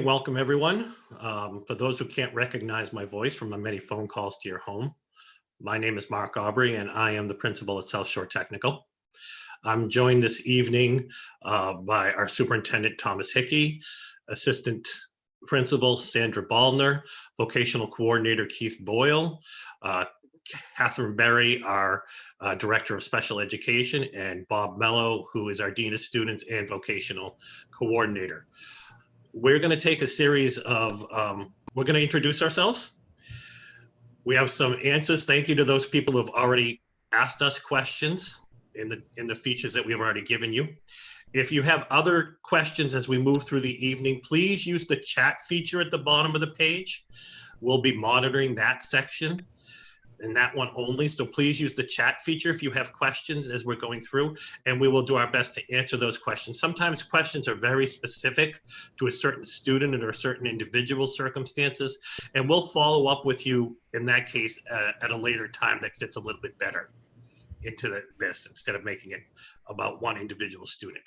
Welcome, everyone. For those who can't recognize my voice from my many phone calls to your home, my name is Mark Aubrey, and I am the principal at South Shore Technical. I'm joined this evening by our superintendent, Thomas Hickey, assistant principal, Sandra Baldner, vocational coordinator, Keith Boyle, uh, Catherine Berry, our director of special education, and Bob Mello, who is our dean of students and vocational coordinator. We're going to take a series of, we're going to introduce ourselves. We have some answers. Thank you to those people who have already asked us questions in the features that we've already given you. If you have other questions as we move through the evening, please use the chat feature at the bottom of the page. We'll be monitoring that section and that one only. So please use the chat feature if you have questions as we're going through, and we will do our best to answer those questions. Sometimes questions are very specific to a certain student or a certain individual circumstances, and we'll follow up with you in that case at a later time that fits a little bit better into this instead of making it about one individual student.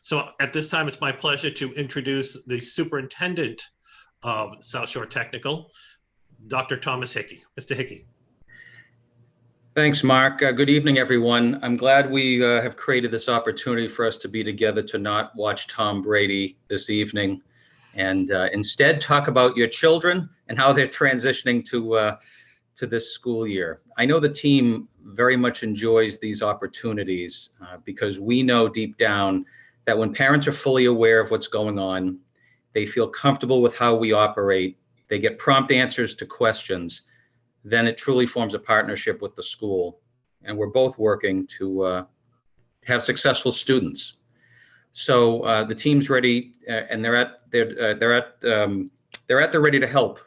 So at this time, it's my pleasure to introduce the superintendent of South Shore Technical, Dr. Thomas Hickey. Mr. Hickey. Thanks, Mark. Good evening, everyone. I'm glad we have created this opportunity for us to be together to not watch Tom Brady this evening and instead talk about your children and how they're transitioning to this school year. I know the team very much enjoys these opportunities because we know deep down that when parents are fully aware of what's going on, they feel comfortable with how we operate, they get prompt answers to questions, then it truly forms a partnership with the school. And we're both working to have successful students. So the team's ready and they're ready to help,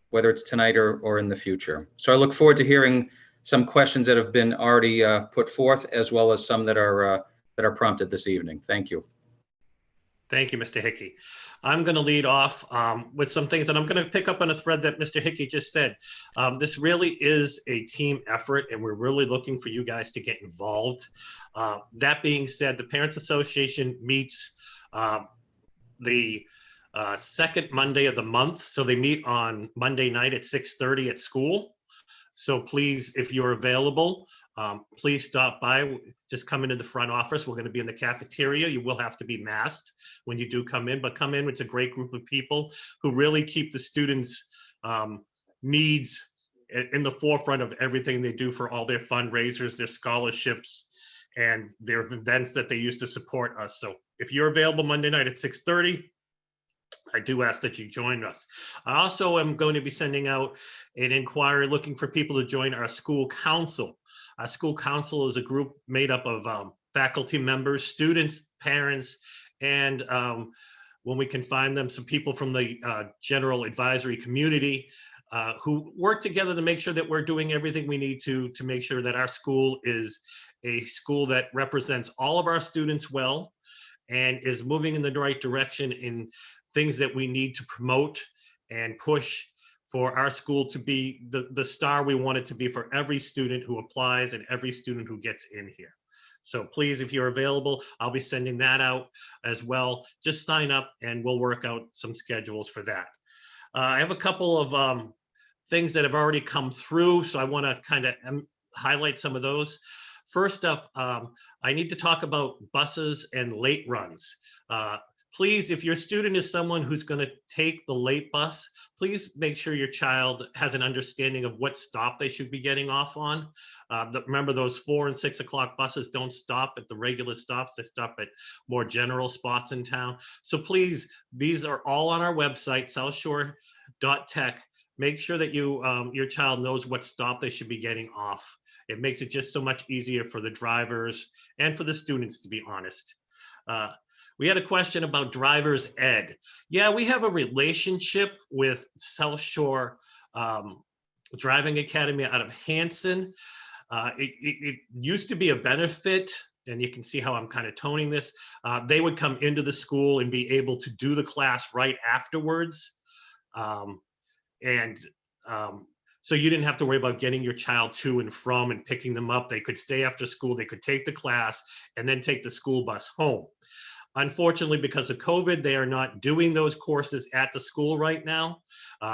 whether it's tonight or in the future. So I look forward to hearing some questions that have been already put forth, as well as some that are prompted this evening. Thank you. Thank you, Mr. Hickey. I'm going to lead off with some things, and I'm going to pick up on a thread that Mr. Hickey just said. This really is a team effort, and we're really looking for you guys to get involved. That being said, the Parents Association meets the second Monday of the month. So they meet on Monday night at 6:30 at school. So please, if you're available, please stop by. Just come into the front office. We're going to be in the cafeteria. You will have to be masked when you do come in, but come in. It's a great group of people who really keep the students' needs in the forefront of everything they do for all their fundraisers, their scholarships, and their events that they use to support us. So if you're available Monday night at 6:30, I do ask that you join us. I also am going to be sending out an inquiry looking for people to join our school council. Our school council is a group made up of faculty members, students, parents, and when we can find them, some people from the general advisory community who work together to make sure that we're doing everything we need to make sure that our school is a school that represents all of our students well and is moving in the right direction in things that we need to promote and push for our school to be the star we want it to be for every student who applies and every student who gets in here. So please, if you're available, I'll be sending that out as well. Just sign up and we'll work out some schedules for that. I have a couple of things that have already come through, so I want to kind of highlight some of those. First up, I need to talk about buses and late runs. Please, if your student is someone who's going to take the late bus, please make sure your child has an understanding of what stop they should be getting off on. Remember, those 4 and 6 o'clock buses don't stop at the regular stops. They stop at more general spots in town. So please, these are all on our website, southshore.tech. Make sure that your child knows what stop they should be getting off. It makes it just so much easier for the drivers and for the students, to be honest. We had a question about driver's ed. Yeah, we have a relationship with South Shore Driving Academy out of Hanson. It used to be a benefit, and you can see how I'm kind of toning this. They would come into the school and be able to do the class right afterwards. So you didn't have to worry about getting your child to and from and picking them up. They could stay after school, they could take the class and then take the school bus home. Unfortunately, because of COVID, they are not doing those courses at the school right now.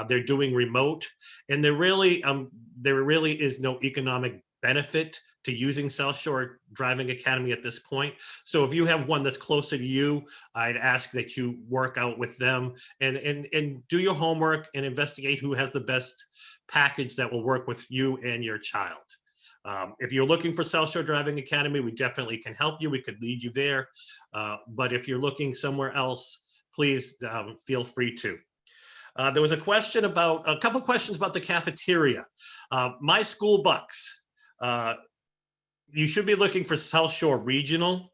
They're doing remote, and there really is no economic benefit to using South Shore Driving Academy at this point. So if you have one that's closer to you, I'd ask that you work out with them and do your homework and investigate who has the best package that will work with you and your child. If you're looking for South Shore Driving Academy, we definitely can help you. We could lead you there. But if you're looking somewhere else, please feel free to. There was a couple questions about the cafeteria. My school bucks. You should be looking for South Shore Regional.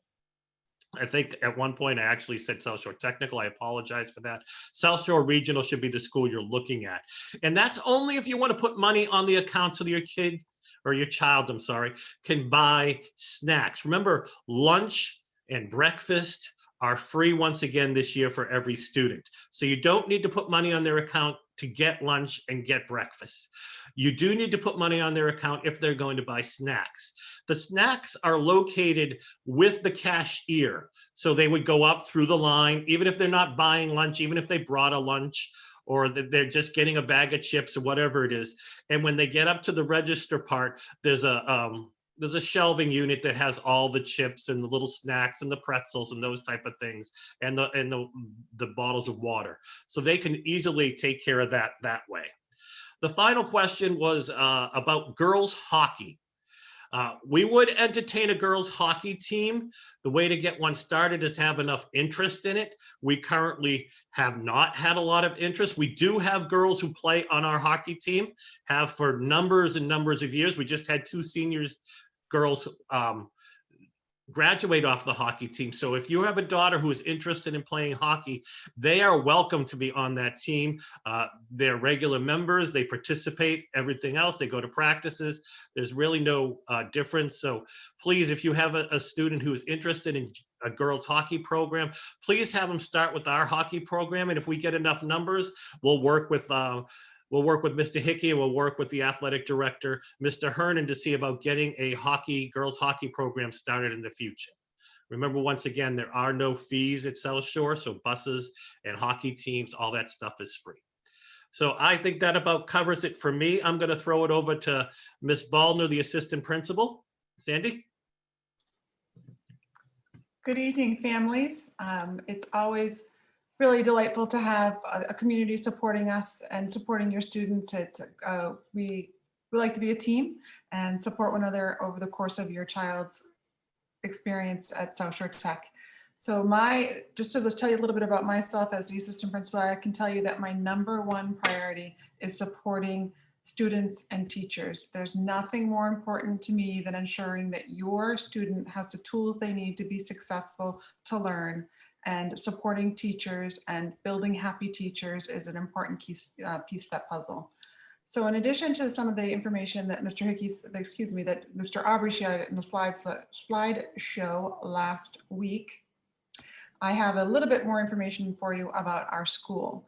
I think at one point I actually said South Shore Technical. I apologize for that. South Shore Regional should be the school you're looking at. And that's only if you want to put money on the account so that your kid or your child, I'm sorry, can buy snacks. Remember, lunch and breakfast are free once again this year for every student. So you don't need to put money on their account to get lunch and get breakfast. You do need to put money on their account if they're going to buy snacks. The snacks are located with the cashier. So they would go up through the line, even if they're not buying lunch, even if they brought a lunch, or they're just getting a bag of chips or whatever it is. And when they get up to the register part, there's a shelving unit that has all the chips and the little snacks and the pretzels and those type of things, and the bottles of water. So they can easily take care of that way. The final question was about girls hockey. We would entertain a girls hockey team. The way to get one started is to have enough interest in it. We currently have not had a lot of interest. We do have girls who play on our hockey team, have for numbers and numbers of years. We just had 2 seniors girls graduate off the hockey team. So if you have a daughter who is interested in playing hockey, they are welcome to be on that team. They're regular members, they participate, everything else, they go to practices. There's really no difference. So please, if you have a student who is interested in a girls hockey program, please have them start with our hockey program. And if we get enough numbers, we'll work with Mr. Hickey, and we'll work with the athletic director, Mr. Hernan, to see about getting a girls hockey program started in the future. Remember, once again, there are no fees at South Shore, so buses and hockey teams, all that stuff is free. So I think that about covers it for me. I'm going to throw it over to Ms. Baldner, the assistant principal. Sandy? Good evening, families. It's always really delightful to have a community supporting us and supporting your students. We like to be a team and support one another over the course of your child's experience at South Shore Tech. So just to tell you a little bit about myself as the assistant principal, I can tell you that my #1 priority is supporting students and teachers. There's nothing more important to me than ensuring that your student has the tools they need to be successful, to learn. And supporting teachers and building happy teachers is an important piece of that puzzle. So in addition to some of the information that Mr. that Mr. Aubrey shared in the slideshow last week, I have a little bit more information for you about our school.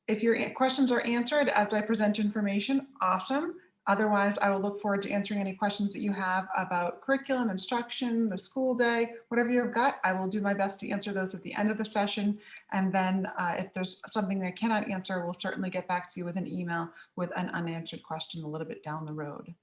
If your questions are answered as I present information, awesome. Otherwise, I will look forward to answering any questions that you have about curriculum, instruction, the school day, whatever you've got. I will do my best to answer those at the end of the session. And then if there's something that I cannot answer, we'll certainly get back to you with an email with an unanswered question a little bit down the road.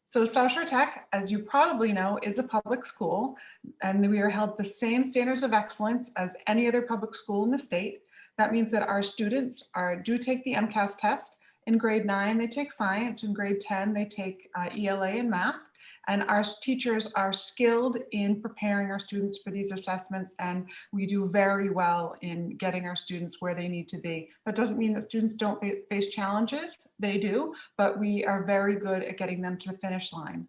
So South Shore Tech, as you probably know, is a public school, and we are held the same standards of excellence as any other public school in the state. That means that our students do take the Mcas test. In grade 9, they take science. In grade 10, they take ELA and math. And our teachers are skilled in preparing our students for these assessments, and we do very well in getting our students where they need to be. That doesn't mean that students don't face challenges. They do, but we are very good at getting them to the finish line.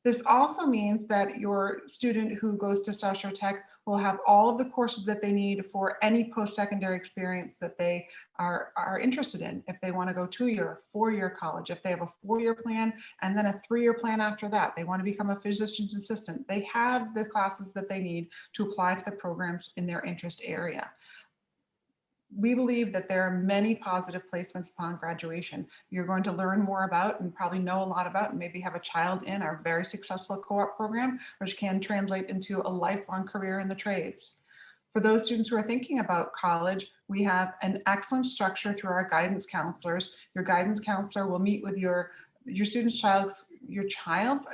This also means that your student who goes to South Shore Tech will have all of the courses that they need for any post-secondary experience that they are interested in. If they want to go 2-year, 4-year college, if they have a 4-year plan and then a 3-year plan after that, they want to become a physician's assistant, they have the classes that they need to apply to the programs in their interest area. We believe that there are many positive placements upon graduation. You're going to learn more about and probably know a lot about and maybe have a child in our very successful co-op program, which can translate into a lifelong career in the trades. For those students who are thinking about college, we have an excellent structure through our guidance counselors. Your guidance counselor will meet with your child's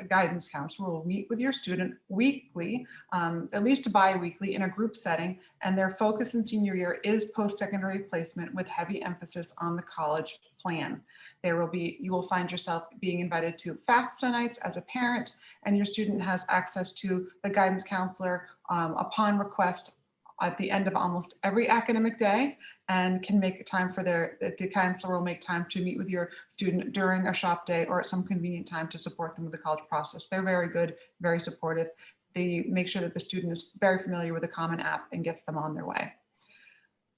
guidance counselor will meet with your student weekly, at least bi-weekly in a group setting, and their focus in senior year is post-secondary placement with heavy emphasis on the college plan. You will find yourself being invited to FAFSA nights as a parent, and your student has access to the guidance counselor upon request at the end of almost every academic day, and can make time for the counselor will make time to meet with your student during a shop day or at some convenient time to support them with the college process. They're very good, very supportive. They make sure that the student is very familiar with the Common App and gets them on their way.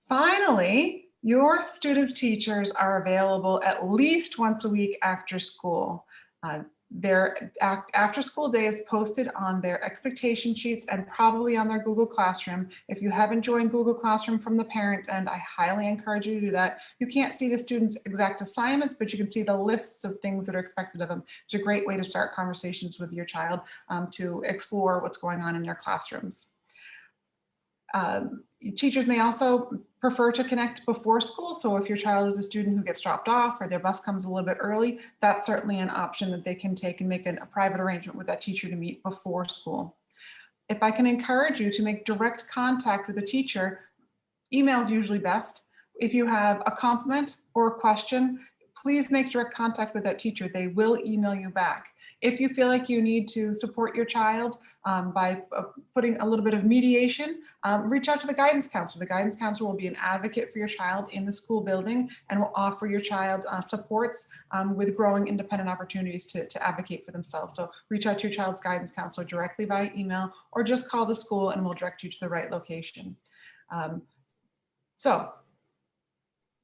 Finally, your students' teachers are available at least once a week after school. Their after-school day is posted on their expectation sheets and probably on their Google Classroom. If you haven't joined Google Classroom from the parent end, I highly encourage you to do that. You can't see the students' exact assignments, but you can see the lists of things that are expected of them. It's a great way to start conversations with your child to explore what's going on in their classrooms. Teachers may also prefer to connect before school. So if your child is a student who gets dropped off or their bus comes a little bit early, that's certainly an option that they can take and make a private arrangement with that teacher to meet before school. If I can encourage you to make direct contact with a teacher, email is usually best. If you have a compliment or a question, please make direct contact with that teacher. They will email you back. If you feel like you need to support your child by putting a little bit of mediation, reach out to the guidance counselor. The guidance counselor will be an advocate for your child in the school building and will offer your child supports with growing independent opportunities to advocate for themselves. So reach out to your child's guidance counselor directly by email or just call the school and we'll direct you to the right location. So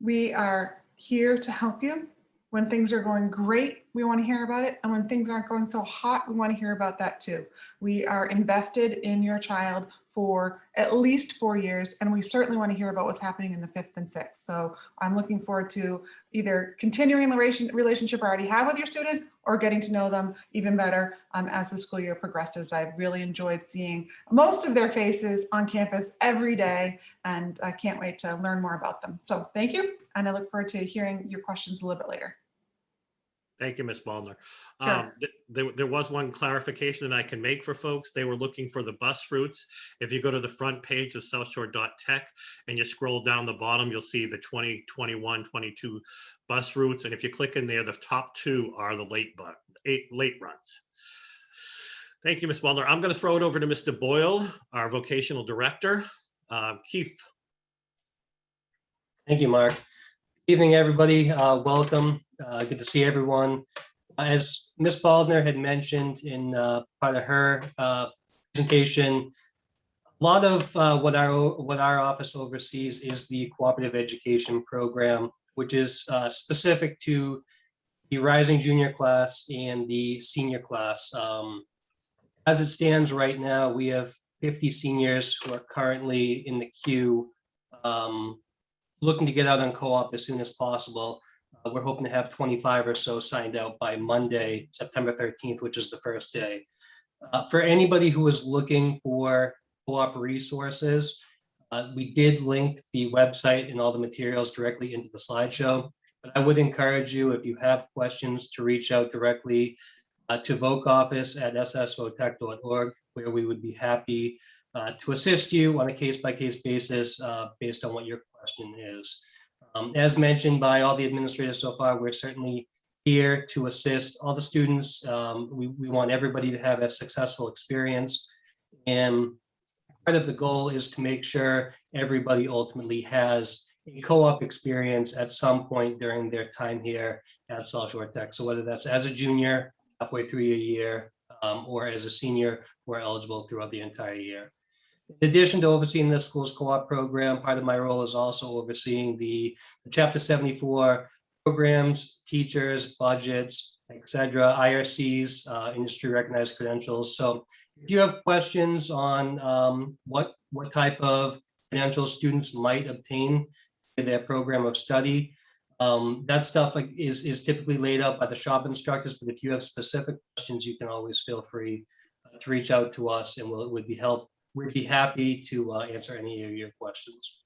we are here to help you. When things are going great, we want to hear about it. And when things aren't going so hot, we want to hear about that too. We are invested in your child for at least 4 years, and we certainly want to hear about what's happening in the 5th and 6th. So I'm looking forward to either continuing the relationship I already have with your student or getting to know them even better as the school year progresses. I've really enjoyed seeing most of their faces on campus every day, and I can't wait to learn more about them. So thank you, and I look forward to hearing your questions a little bit later. Thank you, Ms. Baldner. Sure. There was one clarification that I can make for folks. They were looking for the bus routes. If you go to the front page of southshore.tech and you scroll down the bottom, you'll see the 2021-22 bus routes. And if you click in there, the top 2 are the late runs. Thank you, Ms. Baldner. I'm going to throw it over to Mr. Boyle, our vocational director. Keith. Thank you, Mark. Good evening, everybody. Welcome. Good to see everyone. As Ms. Baldner had mentioned in part of her presentation, a lot of what our office oversees is the cooperative education program, which is specific to the rising junior class and the senior class. As it stands right now, we have 50 seniors who are currently in the queue looking to get out on co-op as soon as possible. We're hoping to have 25 or so signed out by Monday, September 13th, which is the first day. For anybody who is looking for co-op resources, we did link the website and all the materials directly into the slideshow. But I would encourage you, if you have questions, to reach out directly to vocoffice@ssvotech.org, where we would be happy to assist you on a case-by-case basis based on what your question is. As mentioned by all the administrators so far, we're certainly here to assist all the students. We want everybody to have a successful experience. And part of the goal is to make sure everybody ultimately has a co-op experience at some point during their time here at South Shore Tech. So whether that's as a junior, halfway through your year, or as a senior, we're eligible throughout the entire year. In addition to overseeing the school's co-op program, part of my role is also overseeing the Chapter 74 programs, teachers, budgets, etc., IRCs, industry recognized credentials. So if you have questions on what type of credentials students might obtain in their program of study, that stuff is typically laid out by the shop instructors. But if you have specific questions, you can always feel free to reach out to us, and we'd be we'd be happy to answer any of your questions.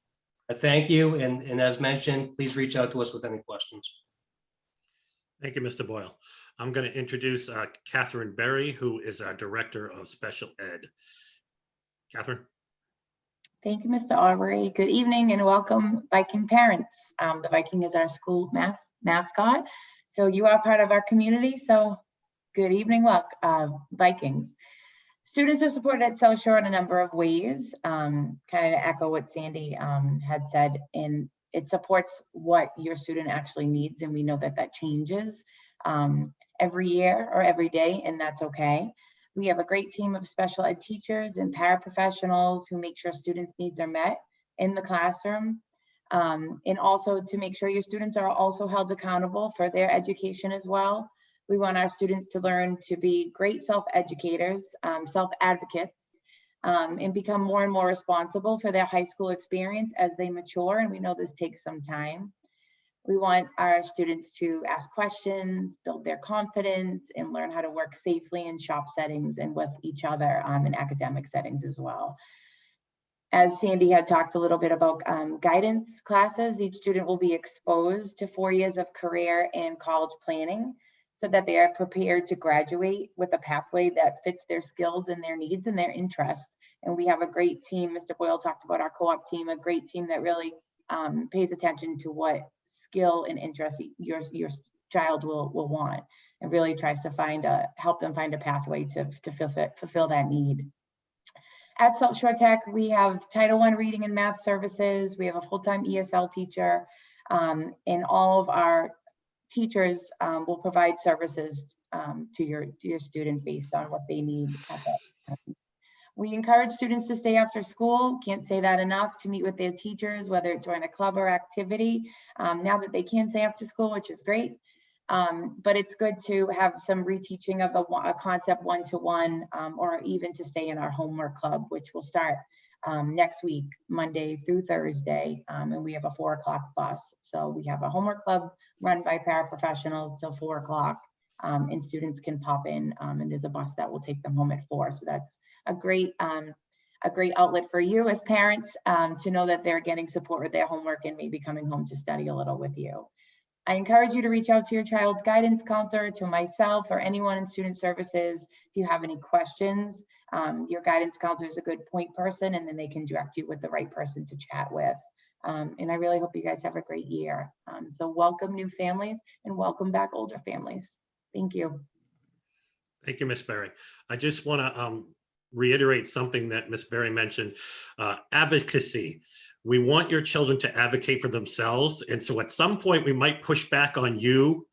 Thank you, and as mentioned, please reach out to us with any questions. Thank you, Mr. Boyle. I'm going to introduce Catherine Berry, who is our Director of Special Ed. Catherine. Thank you, Mr. Aubrey. Good evening and welcome, Viking parents. The Viking is our school mascot, so you are part of our community. So good evening, Vikings. Students are supported at South Shore in a number of ways, kind of to echo what Sandy had said, and it supports what your student actually needs, and we know that that changes every year or every day, and that's okay. We have a great team of special ed teachers and paraprofessionals who make sure students' needs are met in the classroom, and also to make sure your students are also held accountable for their education as well. We want our students to learn to be great self-educators, self-advocates, and become more and more responsible for their high school experience as they mature, and we know this takes some time. We want our students to ask questions, build their confidence, and learn how to work safely in shop settings and with each other in academic settings as well. As Sandy had talked a little bit about guidance classes, each student will be exposed to 4 years of career and college planning so that they are prepared to graduate with a pathway that fits their skills and their needs and their interests. And we have a great team. Mr. Boyle talked about our co-op team, a great team that really pays attention to what skill and interest your child will want, and really tries to help them find a pathway to fulfill that need. At South Shore Tech, we have Title I reading and math services. We have a full-time ESL teacher, and all of our teachers will provide services to your student based on what they need at that time. We encourage students to stay after school. Can't say that enough, to meet with their teachers, whether join a club or activity, now that they can stay after school, which is great. But it's good to have some reteaching of a concept one-to-one, or even to stay in our homework club, which will start next week, Monday through Thursday, and we have a 4 o'clock bus. So we have a homework club run by paraprofessionals till 4 o'clock, and students can pop in, and there's a bus that will take them home at 4. So that's a great outlet for you as parents, to know that they're getting support with their homework and maybe coming home to study a little with you. I encourage you to reach out to your child's guidance counselor, to myself, or anyone in student services if you have any questions. Your guidance counselor is a good point person, and then they can direct you with the right person to chat with. And I really hope you guys have a great year. So welcome new families, and welcome back older families. Thank you. Thank you, Ms. Berry. I just want to reiterate something that Ms. Berry mentioned, advocacy. We want your children to advocate for themselves. And so at some point we might push back on you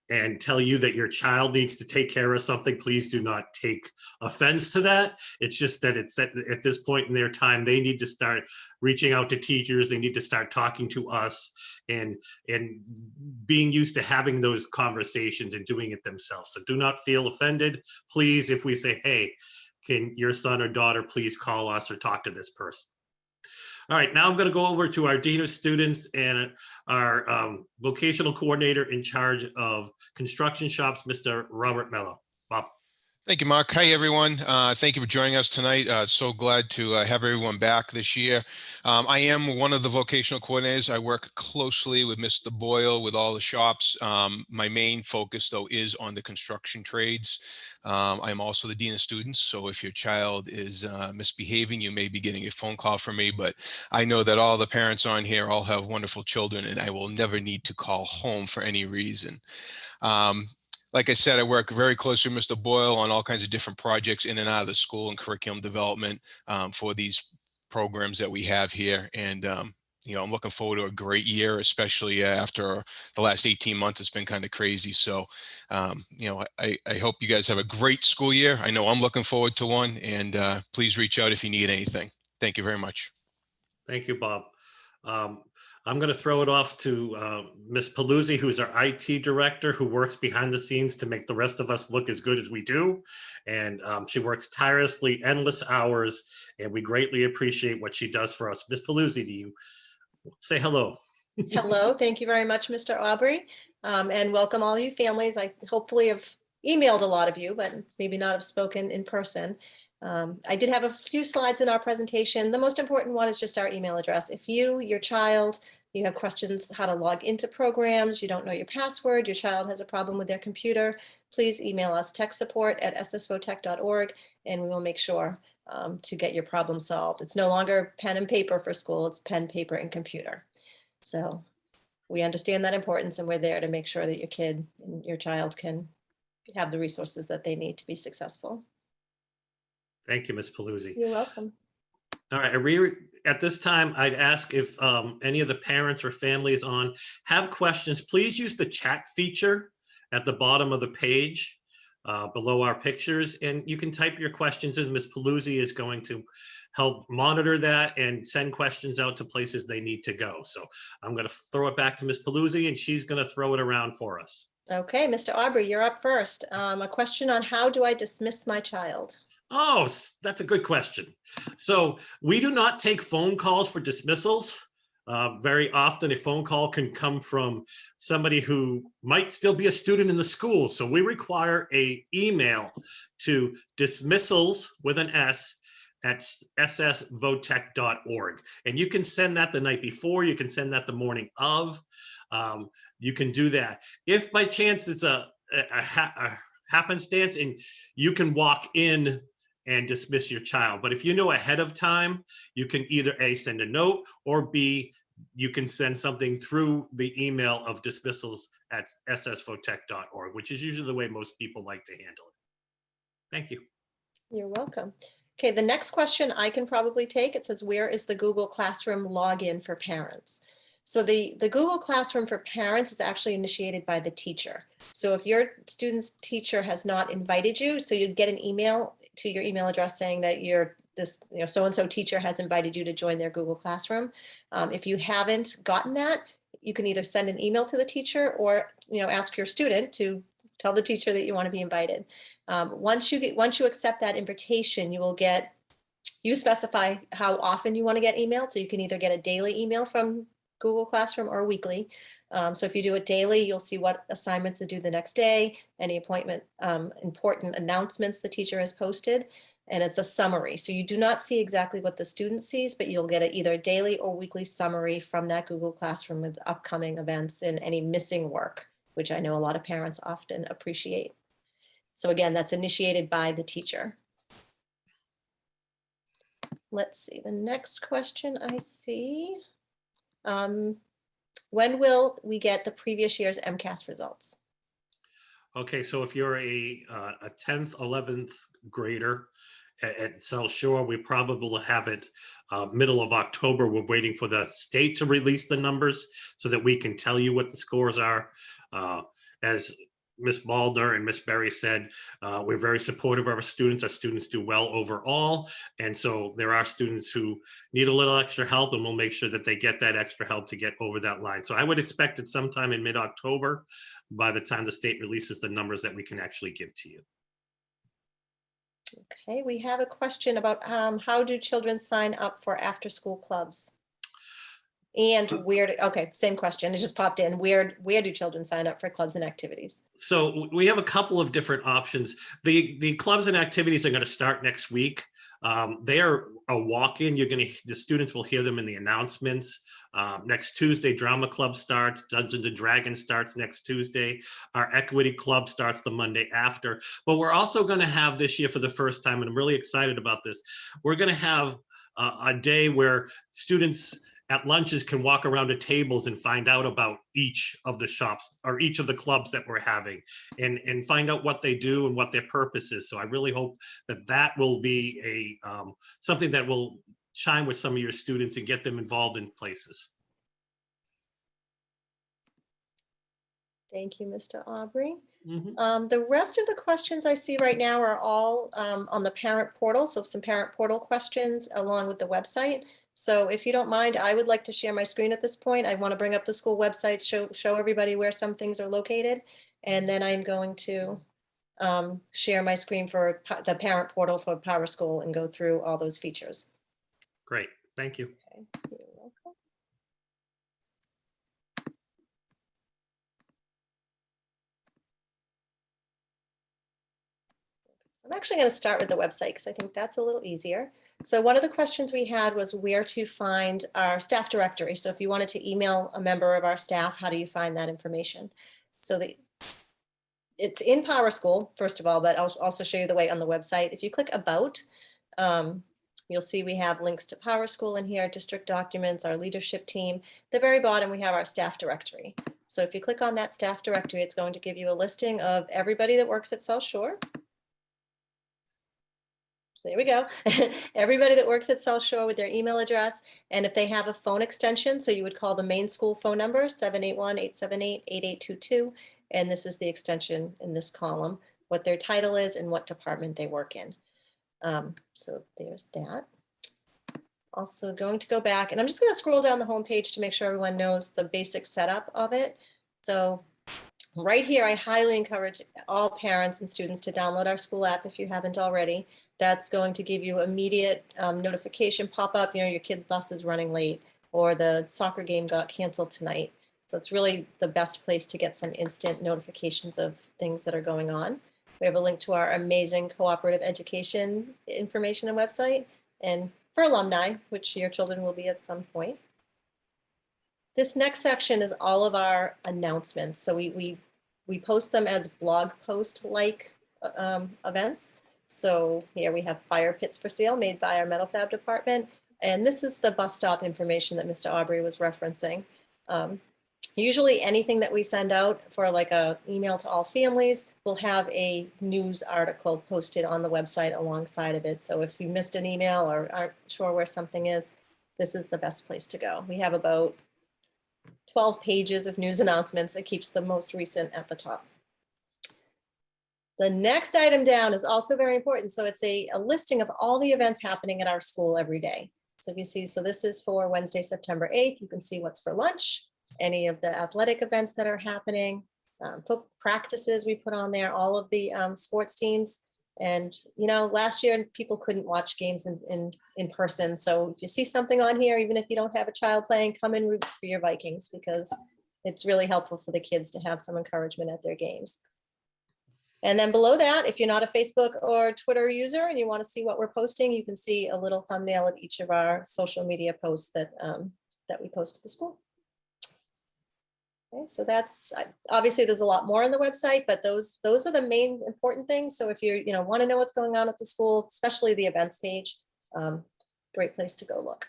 and tell you that your child needs to take care of something. Please do not take offense to that. It's just that it's at this point in their time, they need to start reaching out to teachers. They need to start talking to us and being used to having those conversations and doing it themselves. So do not feel offended. Please, if we say, hey, can your son or daughter please call us or talk to this person? All right, now I'm going to go over to our Dean of Students and our vocational coordinator in charge of construction shops, Mr. Robert Mello. Bob. Thank you, Mark. Hi, everyone. Thank you for joining us tonight. So glad to have everyone back this year. I am one of the vocational coordinators. I work closely with Mr. Boyle with all the shops. My main focus, though, is on the construction trades. I'm also the Dean of Students, so if your child is misbehaving, you may be getting a phone call from me, but I know that all the parents on here all have wonderful children, and I will never need to call home for any reason. Like I said, I work very closely with Mr. Boyle on all kinds of different projects in and out of the school and curriculum development for these programs that we have here. And, you know, I'm looking forward to a great year, especially after the last 18 months. It's been kind of crazy. So, you know, I hope you guys have a great school year. I know I'm looking forward to one, and please reach out if you need anything. Thank you very much. Thank you, Bob. I'm going to throw it off to Ms. Paluzzi, who's our IT director, who works behind the scenes to make the rest of us look as good as we do. And she works tirelessly, endless hours, and we greatly appreciate what she does for us. Ms. Paluzzi, do you say hello? Hello, thank you very much, Mr. Aubrey, and welcome all you families. I hopefully have emailed a lot of you, but maybe not have spoken in person. I did have a few slides in our presentation. The most important one is just our email address. If you, your child, you have questions how to log into programs, you don't know your password, your child has a problem with their computer, please email us techsupport@ssvotech.org, and we will make sure to get your problem solved. It's no longer pen and paper for school, it's pen, paper, and computer. So we understand that importance, and we're there to make sure that your kid and your child can have the resources that they need to be successful. Thank you, Ms. Paluzzi. You're welcome. All right, at this time, I'd ask if any of the parents or families on have questions, please use the chat feature at the bottom of the page below our pictures, and you can type your questions in. Ms. Paluzzi is going to help monitor that and send questions out to places they need to go. So I'm going to throw it back to Ms. Paluzzi, and she's going to throw it around for us. Okay, Mr. Aubrey, you're up first. A question on how do I dismiss my child? Oh, that's a good question. So we do not take phone calls for dismissals. Very often a phone call can come from somebody who might still be a student in the school. So we require an email to dismissals with an S at ssvotech.org. And you can send that the night before, you can send that the morning of. You can do that. If by chance it's a happenstance and you can walk in and dismiss your child. But if you know ahead of time, you can either A, send a note, or B, you can send something through the email of dismissals at ssvotech.org, which is usually the way most people like to handle it. Thank you. You're welcome. Okay, the next question I can probably take, it says, where is the Google Classroom login for parents? So the Google Classroom for parents is actually initiated by the teacher. So if your student's teacher has not invited you, so you'd get an email to your email address saying that so-and-so teacher has invited you to join their Google Classroom. If you haven't gotten that, you can either send an email to the teacher or ask your student to tell the teacher that you want to be invited. Once you accept that invitation, you specify how often you want to get emailed. So you can either get a daily email from Google Classroom or weekly. So if you do it daily, you'll see what assignments to do the next day, any important announcements the teacher has posted, and it's a summary. So you do not see exactly what the student sees, but you'll get either a daily or weekly summary from that Google Classroom with upcoming events and any missing work, which I know a lot of parents often appreciate. So again, that's initiated by the teacher. Let's see, the next question I see. When will we get the previous year's Mcas results? Okay, so if you're a 10th, 11th grader at South Shore, we probably will have it middle of October. We're waiting for the state to release the numbers so that we can tell you what the scores are. As Ms. Baldner and Ms. Berry said, we're very supportive of our students. Our students do well overall. And so there are students who need a little extra help, and we'll make sure that they get that extra help to get over that line. So I would expect it sometime in mid-October, by the time the state releases the numbers that we can actually give to you. Okay, we have a question about how do children sign up for after-school clubs? And okay, same question, it just popped in. Where do children sign up for clubs and activities? So we have a couple of different options. The clubs and activities are going to start next week. They are a walk-in. The students will hear them in the announcements. Next Tuesday, Drama Club starts. Dungeons and Dragons starts next Tuesday. Our Equity Club starts the Monday after. But we're also going to have this year, for the first time, and I'm really excited about this, we're going to have a day where students at lunches can walk around to tables and find out about each of the shops or each of the clubs that we're having, and find out what they do and what their purpose is. So I really hope that will be something that will shine with some of your students and get them involved in places. Thank you, Mr. Aubrey. Mm-hmm. The rest of the questions I see right now are all on the parent portal. So some parent portal questions along with the website. So if you don't mind, I would like to share my screen at this point. I want to bring up the school website, show everybody where some things are located. And then I'm going to share my screen for the parent portal for Powerschool and go through all those features. Great, thank you. Okay. You're welcome. I'm actually going to start with the website because I think that's a little easier. So one of the questions we had was where to find our staff directory. So if you wanted to email a member of our staff, how do you find that information? So it's in Powerschool, first of all, but I'll also show you the way on the website. If you click About, you'll see we have links to Powerschool in here, district documents, our leadership team. At the very bottom, we have our staff directory. So if you click on that staff directory, it's going to give you a listing of everybody that works at South Shore. There we go. Everybody that works at South Shore with their email address. And if they have a phone extension, so you would call the main school phone number, 781-878-8822. And this is the extension in this column, what their title is and what department they work in. So there's that. Also going to go back, and I'm just going to scroll down the home page to make sure everyone knows the basic setup of it. So right here, I highly encourage all parents and students to download our school app if you haven't already. That's going to give you immediate notification pop-up, your kid's bus is running late or the soccer game got canceled tonight. So it's really the best place to get some instant notifications of things that are going on. We have a link to our amazing cooperative education information and website, and for alumni, which your children will be at some point. This next section is all of our announcements. So we post them as blog post-like events. So here we have fire pits for sale made by our metal fab department. And this is the bus stop information that Mr. Aubrey was referencing. Usually anything that we send out for like a email to all families will have a news article posted on the website alongside of it. So if you missed an email or aren't sure where something is, this is the best place to go. We have about 12 pages of news announcements. It keeps the most recent at the top. The next item down is also very important. So it's a listing of all the events happening at our school every day. So if you see, so this is for Wednesday, September 8th. You can see what's for lunch, any of the athletic events that are happening, practices we put on there, all of the sports teams. And, last year people couldn't watch games in person. So if you see something on here, even if you don't have a child playing, come and root for your Vikings because it's really helpful for the kids to have some encouragement at their games. And then below that, if you're not a Facebook or Twitter user and you want to see what we're posting, you can see a little thumbnail of each of our social media posts that we post to the school. Okay, so that's obviously there's a lot more on the website, but those are the main important things. So if you want to know what's going on at the school, especially the events page, great place to go look.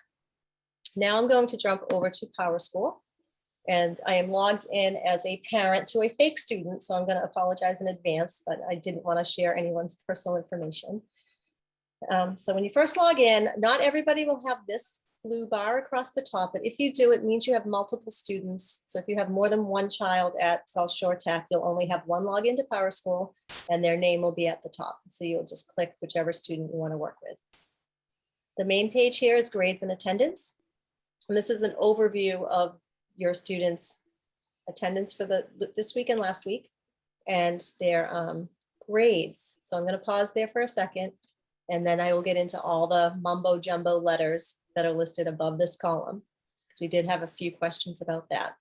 Now I'm going to jump over to Powerschool, and I am logged in as a parent to a fake student, so I'm going to apologize in advance, but I didn't want to share anyone's personal information. So when you first log in, not everybody will have this blue bar across the top, but if you do, it means you have multiple students. So if you have more than one child at South Shore Tech, you'll only have one login to Powerschool and their name will be at the top. So you'll just click whichever student you want to work with. The main page here is grades and attendance. And this is an overview of your students' attendance for this week and last week and their grades. So I'm going to pause there for a second, and then I will get into all the mumbo jumbo letters that are listed above this column, because we did have a few questions about that.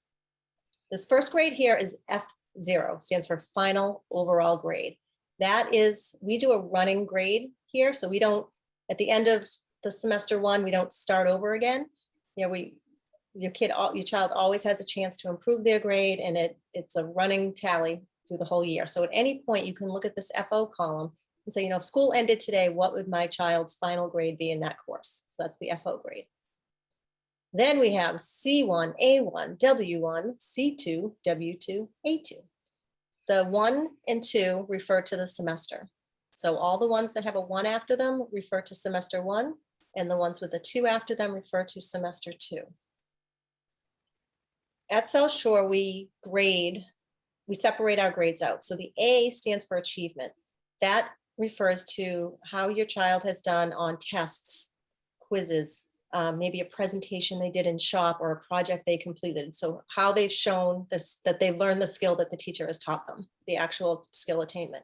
This first grade here is F0, stands for final overall grade. That is, we do a running grade here. So we don't, at the end of the semester one, we don't start over again. Your child always has a chance to improve their grade, and it's a running tally through the whole year. So at any point you can look at this FO column and say, if school ended today, what would my child's final grade be in that course? So that's the FO grade. Then we have C1, A1, W1, C2, W2, A2. The 1 and 2 refer to the semester. So all the ones that have a 1 after them refer to semester 1, and the ones with a 2 after them refer to semester 2. At South Shore, we separate our grades out. So the A stands for achievement. That refers to how your child has done on tests, quizzes, maybe a presentation they did in shop or a project they completed. So how they've shown this, that they've learned the skill that the teacher has taught them, the actual skill attainment.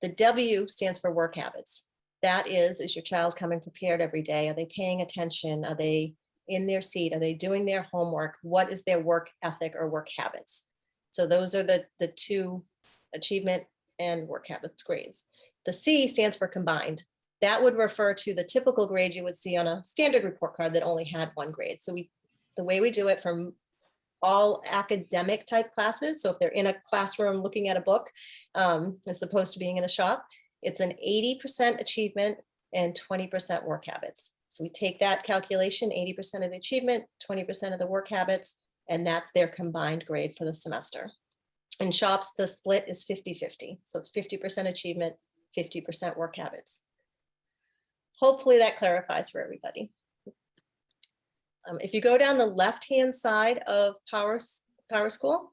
The W stands for work habits. That is your child coming prepared every day? Are they paying attention? Are they in their seat? Are they doing their homework? What is their work ethic or work habits? So those are the two, achievement and work habits grades. The C stands for combined. That would refer to the typical grade you would see on a standard report card that only had one grade. So the way we do it from all academic type classes, so if they're in a classroom looking at a book, as opposed to being in a shop, it's an 80% achievement and 20% work habits. So we take that calculation, 80% of the achievement, 20% of the work habits, and that's their combined grade for the semester. In shops, the split is 50-50. So it's 50% achievement, 50% work habits. Hopefully that clarifies for everybody. If you go down the left-hand side of Powerschool,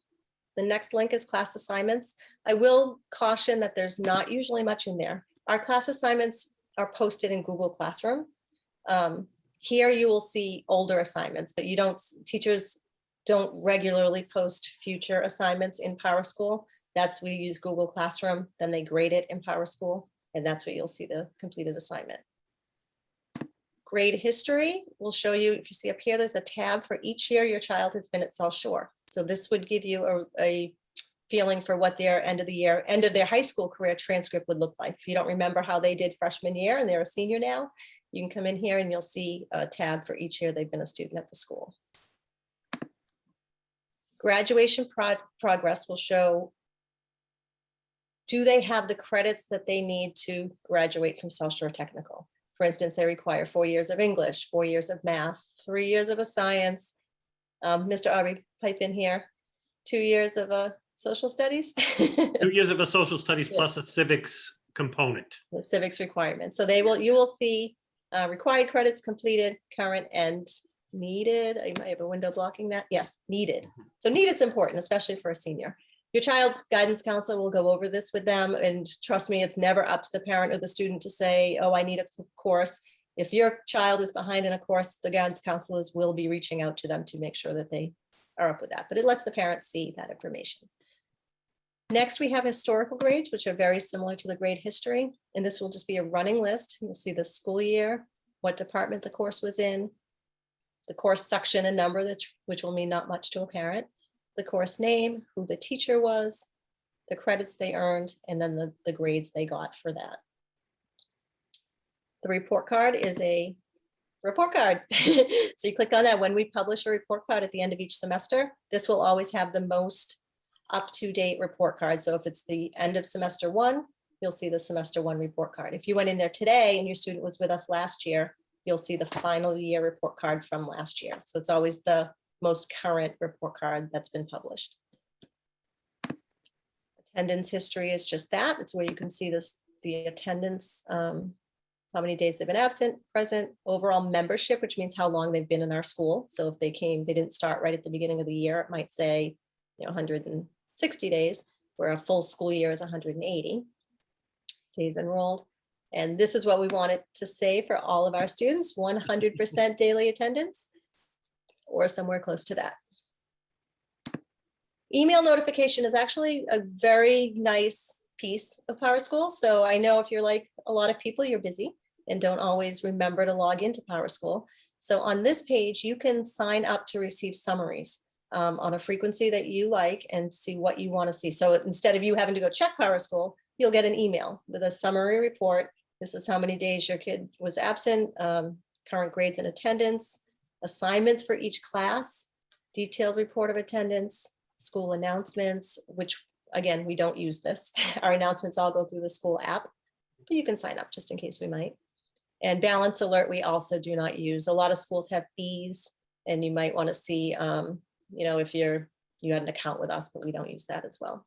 the next link is class assignments. I will caution that there's not usually much in there. Our class assignments are posted in Google Classroom. Here you will see older assignments, but teachers don't regularly post future assignments in Powerschool. We use Google Classroom, then they grade it in Powerschool, and that's where you'll see the completed assignment. Grade history will show you, if you see up here, there's a tab for each year your child has been at South Shore. So this would give you a feeling for what their end of their high school career transcript would look like. If you don't remember how they did freshman year and they're a senior now, you can come in here and you'll see a tab for each year they've been a student at the school. Graduation progress will show, do they have the credits that they need to graduate from South Shore Technical? For instance, they require 4 years of English, 4 years of math, 3 years of a science. Mr. Aubrey, pipe in here. 2 years of a social studies. 2 years of a social studies plus a civics component. The civics requirement. So you will see required credits, completed, current, and needed. I might have a window blocking that. Yes, needed. So needed's important, especially for a senior. Your child's guidance counselor will go over this with them, and trust me, it's never up to the parent or the student to say, oh, I need a course. If your child is behind in a course, the guidance counselors will be reaching out to them to make sure that they are up with that, but it lets the parents see that information. Next, we have historical grades, which are very similar to the grade history, and this will just be a running list. You'll see the school year, what department the course was in, the course section and number, which will mean not much to a parent, the course name, who the teacher was, the credits they earned, and then the grades they got for that. The report card is a report card. So you click on that. When we publish a report card at the end of each semester, this will always have the most up-to-date report card. So if it's the end of semester 1, you'll see the semester 1 report card. If you went in there today and your student was with us last year, you'll see the final year report card from last year. So it's always the most current report card that's been published. Attendance history is just that. It's where you can see the attendance, how many days they've been absent, present, overall membership, which means how long they've been in our school. So if they didn't start right at the beginning of the year, it might say 160 days, where a full school year is 180 days enrolled. And this is what we wanted to say for all of our students, 100% daily attendance, or somewhere close to that. Email notification is actually a very nice piece of Powerschool. So I know if you're like a lot of people, you're busy and don't always remember to log into Powerschool. So on this page, you can sign up to receive summaries on a frequency that you like and see what you want to see. So instead of you having to go check Powerschool, you'll get an email with a summary report. This is how many days your kid was absent, current grades and attendance, assignments for each class, detailed report of attendance, school announcements, which again, we don't use this. Our announcements all go through the school app, but you can sign up just in case we might. And balance alert, we also do not use. A lot of schools have fees, and you might want to see, if you had an account with us, but we don't use that as well.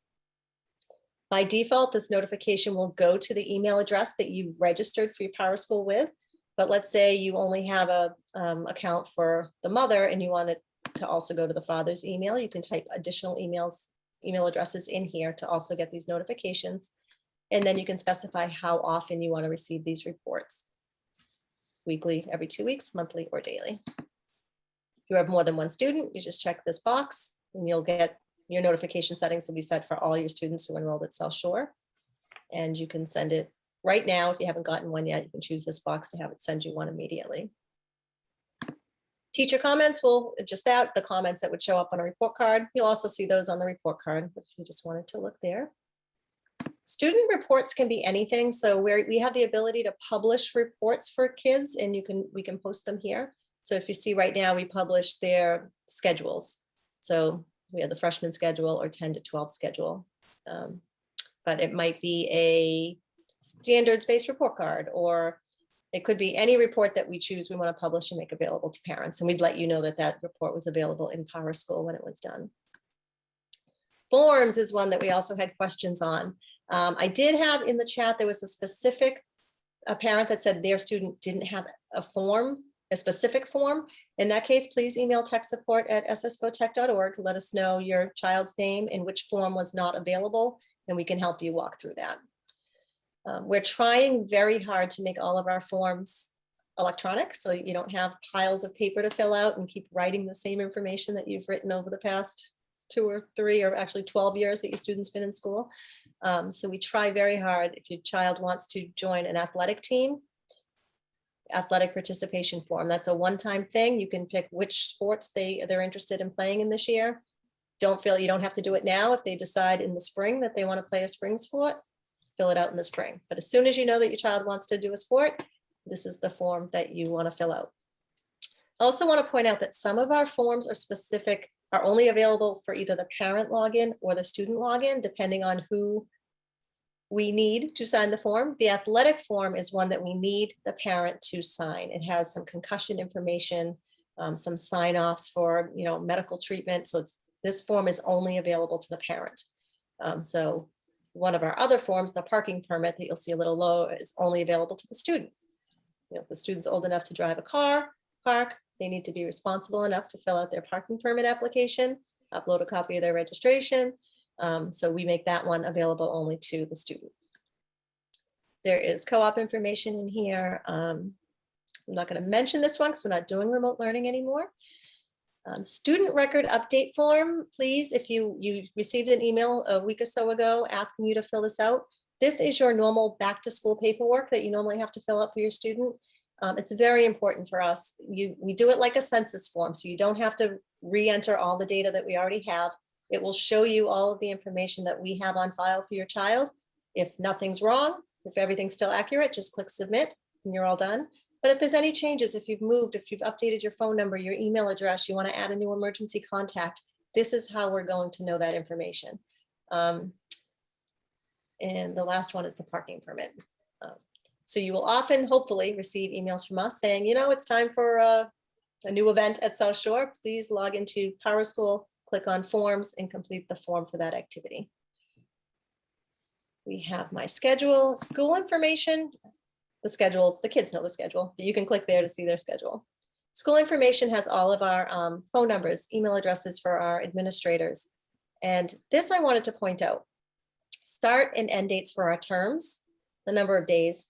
By default, this notification will go to the email address that you registered for your Powerschool with. But let's say you only have a account for the mother and you want it to also go to the father's email. You can type additional email addresses in here to also get these notifications. And then you can specify how often you want to receive these reports. Weekly, every 2 weeks, monthly, or daily. If you have more than one student, you just check this box and you'll get your notification settings will be set for all your students who enrolled at South Shore. And you can send it right now. If you haven't gotten one yet, you can choose this box to have it send you one immediately. Teacher comments will just the comments that would show up on a report card. You'll also see those on the report card, if you just wanted to look there. Student reports can be anything. So we have the ability to publish reports for kids, and we can post them here. So if you see right now, we publish their schedules. So we have the freshman schedule or 10 to 12 schedule. But it might be a standards-based report card, or it could be any report that we choose we want to publish and make available to parents. And we'd let you know that that report was available in Powerschool when it was done. Forms is one that we also had questions on. I did have in the chat, there was a parent that said their student didn't have a specific form. In that case, please email tech support at ssvotech.org. Let us know your child's name and which form was not available, and we can help you walk through that. We're trying very hard to make all of our forms electronic, so you don't have piles of paper to fill out and keep writing the same information that you've written over the past 2 or 3 or actually 12 years that your student's been in school. So we try very hard. If your child wants to join an athletic team, athletic participation form, that's a one-time thing. You can pick which sports they're interested in playing in this year. Don't feel you don't have to do it now. If they decide in the spring that they want to play a spring sport, fill it out in the spring. But as soon as you know that your child wants to do a sport, this is the form that you want to fill out. I also want to point out that some of our forms are only available for either the parent login or the student login, depending on who we need to sign the form. The athletic form is one that we need the parent to sign. It has some concussion information, some sign-offs for medical treatment. So this form is only available to the parent. So one of our other forms, the parking permit that you'll see a little low, is only available to the student. If the student's old enough to drive a car, park, they need to be responsible enough to fill out their parking permit application, upload a copy of their registration. So we make that one available only to the student. There is co-op information in here. I'm not going to mention this one because we're not doing remote learning anymore. Student record update form, please, if you received an email a week or so ago asking you to fill this out, this is your normal back to school paperwork that you normally have to fill out for your student. It's very important for us. We do it like a census form, so you don't have to re-enter all the data that we already have. It will show you all of the information that we have on file for your child. If nothing's wrong, if everything's still accurate, just click submit and you're all done. But if there's any changes, if you've moved, if you've updated your phone number, your email address, you want to add a new emergency contact, this is how we're going to know that information. And the last one is the parking permit. So you will often, hopefully, receive emails from us saying, it's time for a new event at South Shore. Please log into Powerschool, click on forms, and complete the form for that activity. We have my schedule, school information, the schedule, the kids know the schedule, but you can click there to see their schedule. School information has all of our phone numbers, email addresses for our administrators. And this I wanted to point out, start and end dates for our terms, the number of days,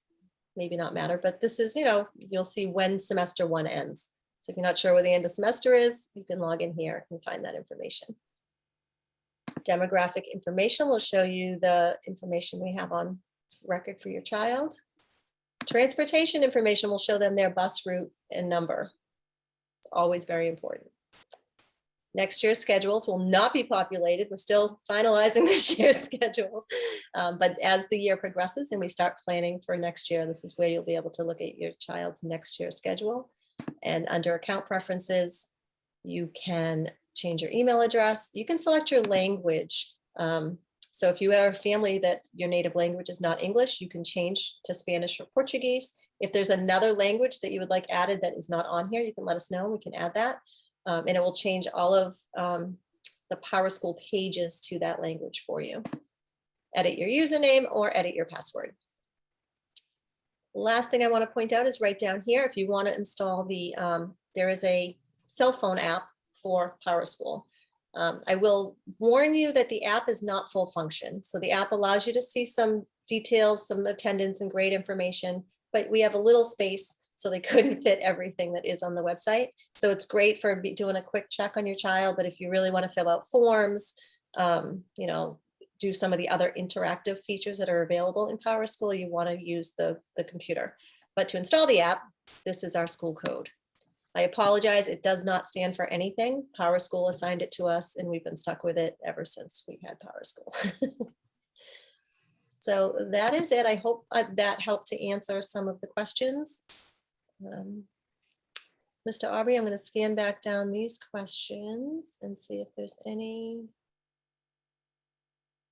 maybe not matter, but this is, you'll see when semester 1 ends. So if you're not sure where the end of semester is, you can log in here and find that information. Demographic information will show you the information we have on record for your child. Transportation information will show them their bus route and number. It's always very important. Next year's schedules will not be populated. We're still finalizing this year's schedules. But as the year progresses and we start planning for next year, this is where you'll be able to look at your child's next year's schedule. And under account preferences, you can change your email address. You can select your language. So if you are a family that your native language is not English, you can change to Spanish or Portuguese. If there's another language that you would like added that is not on here, you can let us know. We can add that. And it will change all of the Powerschool pages to that language for you. Edit your username or edit your password. Last thing I want to point out is right down here, if you want to install there is a cell phone app for Powerschool. I will warn you that the app is not full function. So the app allows you to see some details, some attendance and grade information, but we have a little space, so they couldn't fit everything that is on the website. So it's great for doing a quick check on your child, but if you really want to fill out forms, do some of the other interactive features that are available in Powerschool, you want to use the computer. But to install the app, this is our school code. I apologize, it does not stand for anything. Powerschool assigned it to us and we've been stuck with it ever since we had Powerschool. So that is it. I hope that helped to answer some of the questions. Mr. Aubrey, I'm going to scan back down these questions and see if there's any.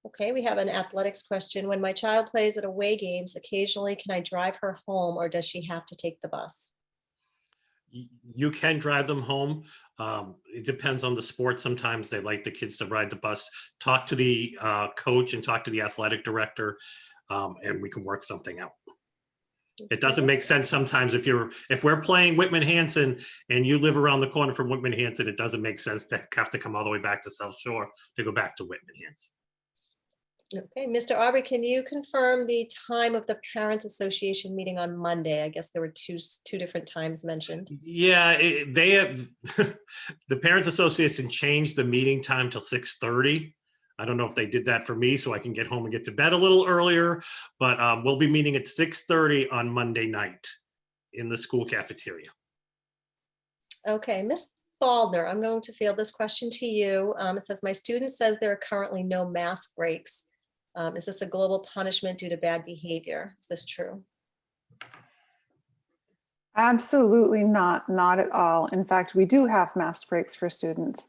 Okay, we have an athletics question. When my child plays at away games, occasionally, can I drive her home or does she have to take the bus? You can drive them home. It depends on the sport. Sometimes they like the kids to ride the bus. Talk to the coach and talk to the athletic director, and we can work something out. It doesn't make sense sometimes if we're playing Whitman Hanson and you live around the corner from Whitman Hanson, it doesn't make sense to have to come all the way back to South Shore to go back to Whitman Hanson. Okay, Mr. Aubrey, can you confirm the time of the Parents Association meeting on Monday? I guess there were two different times mentioned. Yeah, they have, the Parents Association changed the meeting time till 6:30. I don't know if they did that for me so I can get home and get to bed a little earlier, but we'll be meeting at 6:30 on Monday night in the school cafeteria. Okay, Ms. Baldner, I'm going to field this question to you. It says, my student says there are currently no mask breaks. Is this a global punishment due to bad behavior? Is this true? Absolutely not at all. In fact, we do have mask breaks for students.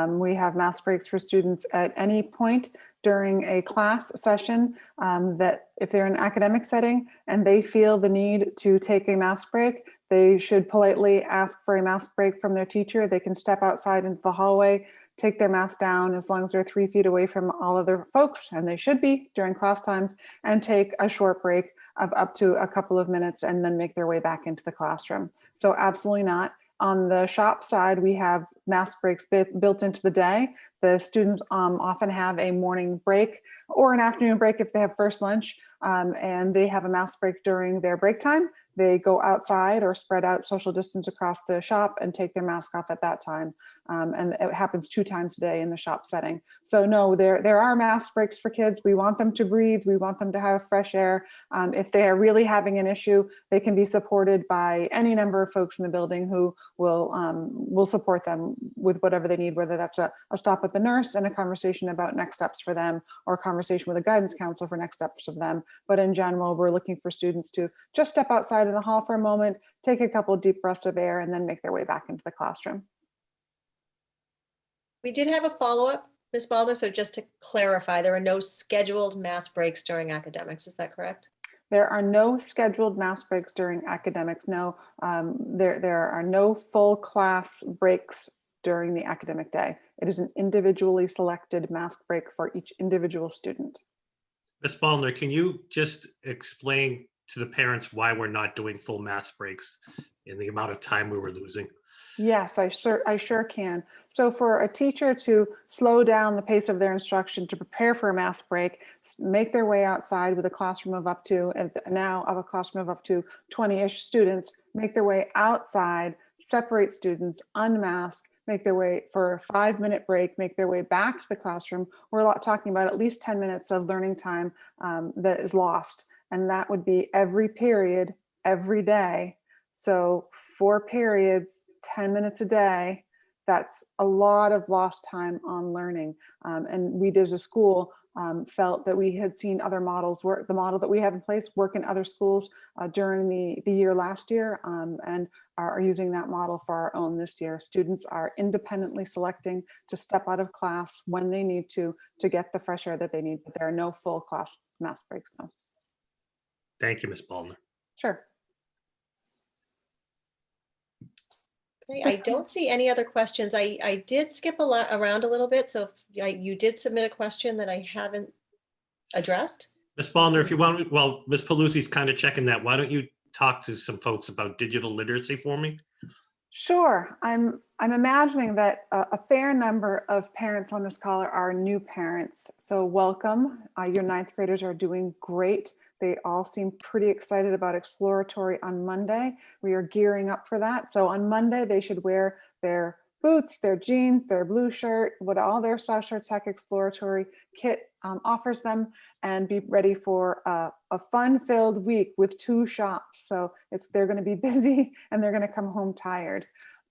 We have mask breaks for students at any point during a class session that if they're in an academic setting and they feel the need to take a mask break, they should politely ask for a mask break from their teacher. They can step outside into the hallway, take their mask down as long as they're 3 feet away from all other folks, and they should be during class times, and take a short break of up to a couple of minutes and then make their way back into the classroom. So absolutely not. On the shop side, we have mask breaks built into the day. The students often have a morning break or an afternoon break if they have first lunch, and they have a mask break during their break time. They go outside or spread out social distance across the shop and take their mask off at that time. And it happens 2 times a day in the shop setting. So no, there are mask breaks for kids. We want them to breathe. We want them to have fresh air. If they are really having an issue, they can be supported by any number of folks in the building who will support them with whatever they need, whether that's a stop with the nurse and a conversation about next steps for them, or a conversation with a guidance counselor for next steps for them. But in general, we're looking for students to just step outside in the hall for a moment, take a couple deep breaths of air, and then make their way back into the classroom. We did have a follow-up, Ms. Baldner, so just to clarify, there are no scheduled mask breaks during academics, is that correct? There are no scheduled mask breaks during academics. No, there are no full class breaks during the academic day. It is an individually selected mask break for each individual student. Ms. Baldner, can you just explain to the parents why we're not doing full mask breaks in the amount of time we were losing? Yes, I sure can. So for a teacher to slow down the pace of their instruction to prepare for a mask break, make their way outside with a classroom of up to, and now of a classroom of up to 20-ish students, make their way outside, separate students, unmask, make their way for a 5-minute break, make their way back to the classroom. We're talking about at least 10 minutes of learning time that is lost. And that would be every period, every day. So 4 periods, 10 minutes a day, that's a lot of lost time on learning. And we as a school felt that we had seen other models work, the model that we have in place work in other schools during the year last year, and are using that model for our own this year. Students are independently selecting to step out of class when they need to get the fresh air that they need, but there are no full class mask breaks. No. Thank you, Ms. Baldner. Sure. Okay, I don't see any other questions. I did skip around a little bit, so if you did submit a question that I haven't addressed. Ms. Baldner, if you want, well, Ms. Pelusi's kind of checking that. Why don't you talk to some folks about digital literacy for me? Sure. I'm imagining that a fair number of parents on this call are new parents. So welcome. Your 9th graders are doing great. They all seem pretty excited about Exploratory on Monday. We are gearing up for that. So on Monday, they should wear their boots, their jeans, their blue shirt, what all their South Shore Tech Exploratory kit offers them, and be ready for a fun-filled week with 2 shops. So they're going to be busy and they're going to come home tired.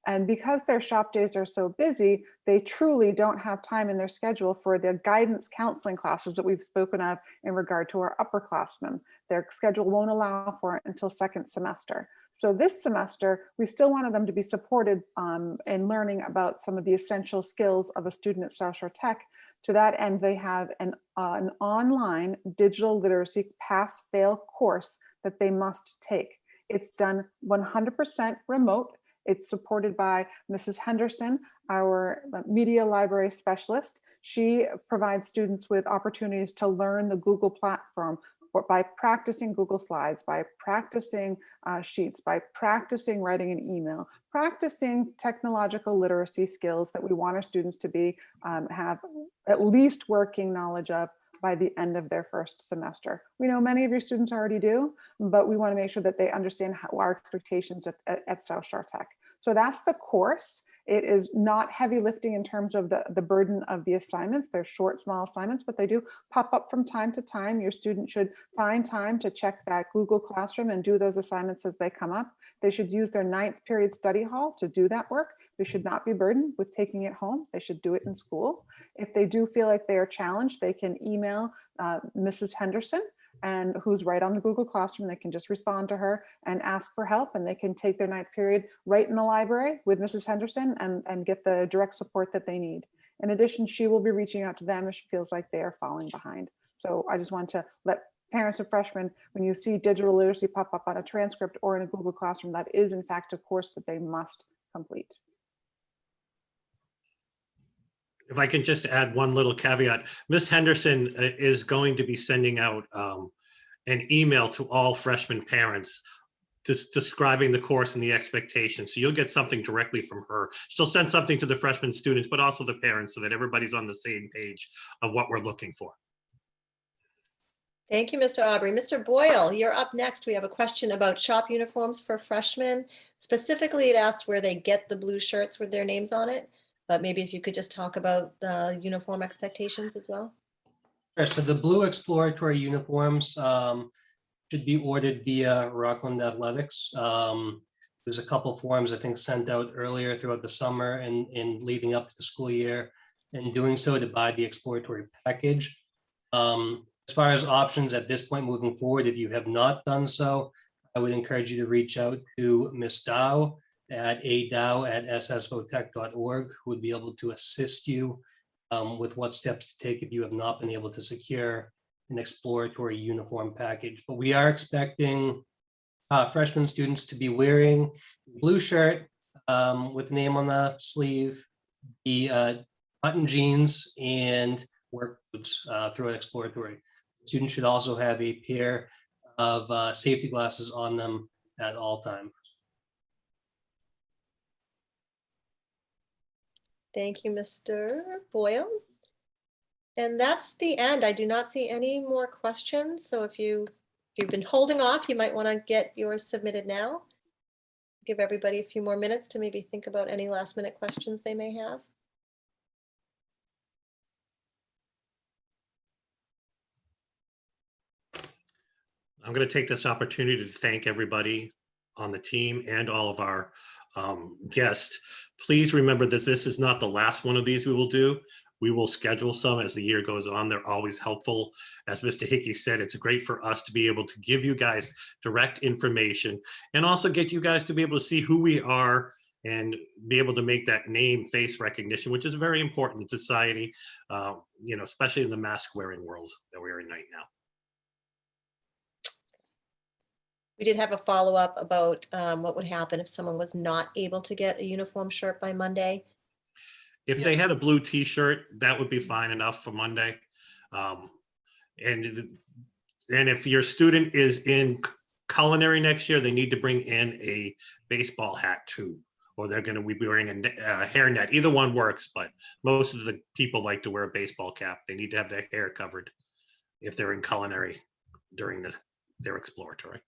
And because their shop days are so busy, they truly don't have time in their schedule for the guidance counseling classes that we've spoken of in regard to our upperclassmen. Their schedule won't allow for it until second semester. So this semester, we still wanted them to be supported in learning about some of the essential skills of a student at South Shore Tech. To that end, they have an online digital literacy pass-fail course that they must take. It's done 100% remote. It's supported by Mrs. Henderson, our media library specialist. She provides students with opportunities to learn the Google platform by practicing Google Slides, by practicing sheets, by practicing writing an email, practicing technological literacy skills that we want our students to be have at least working knowledge of by the end of their first semester. We know many of your students already do, but we want to make sure that they understand our expectations at South Shore Tech. So that's the course. It is not heavy lifting in terms of the burden of the assignments. They're short, small assignments, but they do pop up from time to time. Your student should find time to check that Google Classroom and do those assignments as they come up. They should use their 9th period study hall to do that work. They should not be burdened with taking it home. They should do it in school. If they do feel like they are challenged, they can email Mrs. Henderson, and who's right on the Google Classroom. They can just respond to her and ask for help, and they can take their 9th period right in the library with Mrs. Henderson and get the direct support that they need. In addition, she will be reaching out to them if she feels like they are falling behind. So I just want to let parents of freshmen, when you see digital literacy pop up on a transcript or in a Google Classroom, that is in fact a course that they must complete. If I can just add one little caveat, Ms. Henderson is going to be sending out an email to all freshman parents just describing the course and the expectations. So you'll get something directly from her. She'll send something to the freshman students, but also the parents, so that everybody's on the same page of what we're looking for. Thank you, Mr. Aubrey. Mr. Boyle, you're up next. We have a question about shop uniforms for freshmen. Specifically, it asks where they get the blue shirts with their names on it. But maybe if you could just talk about the uniform expectations as well. Sure. So the blue exploratory uniforms should be ordered via Rockland Athletics. There's a couple forms I think sent out earlier throughout the summer and leading up to the school year, and doing so to buy the exploratory package. As far as options at this point moving forward, if you have not done so, I would encourage you to reach out to Ms. Dow at adow@ssvotech.org, who would be able to assist you with what steps to take if you have not been able to secure an exploratory uniform package. But we are expecting freshman students to be wearing a blue shirt with the name on the sleeve, the button jeans, and work boots throughout exploratory. Students should also have a pair of safety glasses on them at all times. Thank you, Mr. Boyle. And that's the end. I do not see any more questions. So if you've been holding off, you might want to get yours submitted now. Give everybody a few more minutes to maybe think about any last minute questions they may have. I'm going to take this opportunity to thank everybody on the team and all of our guests. Please remember that this is not the last one of these we will do. We will schedule some as the year goes on. They're always helpful. As Mr. Hickey said, it's great for us to be able to give you guys direct information and also get you guys to be able to see who we are and be able to make that name face recognition, which is very important in society, especially in the mask wearing world that we're in right now. We did have a follow-up about what would happen if someone was not able to get a uniform shirt by Monday. If they had a blue t-shirt, that would be fine enough for Monday. And if your student is in culinary next year, they need to bring in a baseball hat too, or they're going to be wearing a hairnet. Either one works, but most of the people like to wear a baseball cap. They need to have their hair covered if they're in culinary during their exploratory.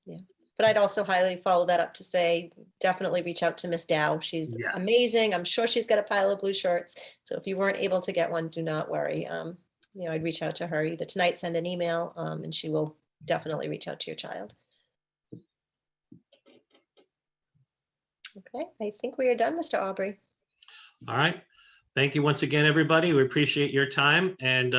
Yeah, but I'd also highly follow that up to say, definitely reach out to Miss Dow. She's amazing. I'm sure she's got a pile of blue shirts. So if you weren't able to get one, do not worry. I'd reach out to her either tonight, send an email, and she will definitely reach out to your child. Okay, I think we are done, Mr. Aubrey. All right. Thank you once again, everybody. We appreciate your time. And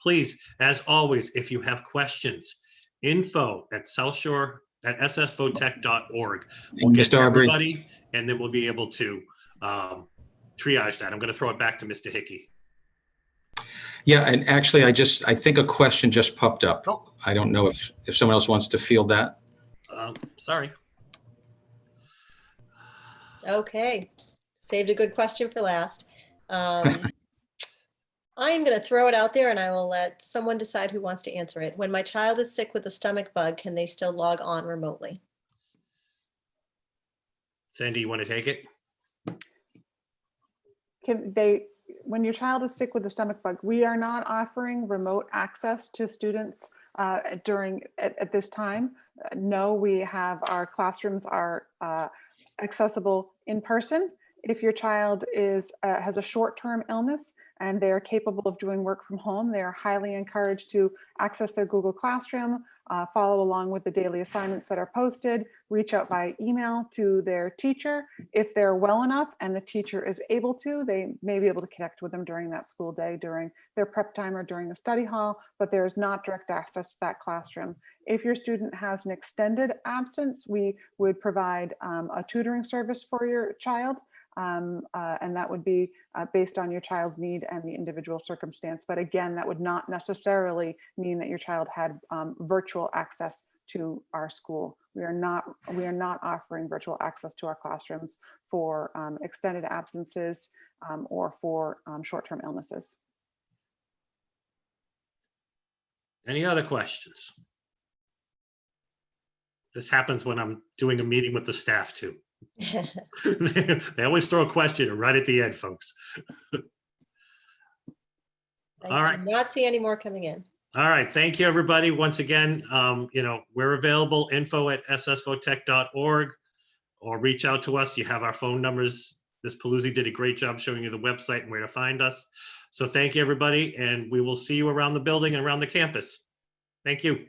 please, as always, if you have questions, info@ssfotech.org. We'll get to Mr. Aubrey. everybody, and then we'll be able to triage that. I'm going to throw it back to Mr. Hickey. Yeah, and actually, I think a question just popped up. Oh. I don't know if someone else wants to field that. Sorry. Okay, saved a good question for last. I'm going to throw it out there and I will let someone decide who wants to answer it. When my child is sick with a stomach bug, can they still log on remotely? Sandy, you want to take it? When your child is sick with a stomach bug, we are not offering remote access to students at this time. No, we have our classrooms are accessible in person. If your child has a short-term illness and they're capable of doing work from home, they are highly encouraged to access their Google Classroom, follow along with the daily assignments that are posted, reach out by email to their teacher. If they're well enough and the teacher is able to, they may be able to connect with them during that school day, during their prep time or during the study hall, but there is not direct access to that classroom. If your student has an extended absence, we would provide a tutoring service for your child. And that would be based on your child's need and the individual circumstance. But again, that would not necessarily mean that your child had virtual access to our school. We are not offering virtual access to our classrooms for extended absences or for short-term illnesses. Any other questions? This happens when I'm doing a meeting with the staff too. They always throw a question right at the end, folks. All right. I do not see any more coming in. All right. Thank you, everybody. Once again, we're available, info@ssfotech.org, or reach out to us. You have our phone numbers. Ms. Paluzzi did a great job showing you the website and where to find us. So thank you, everybody, and we will see you around the building and around the campus. Thank you.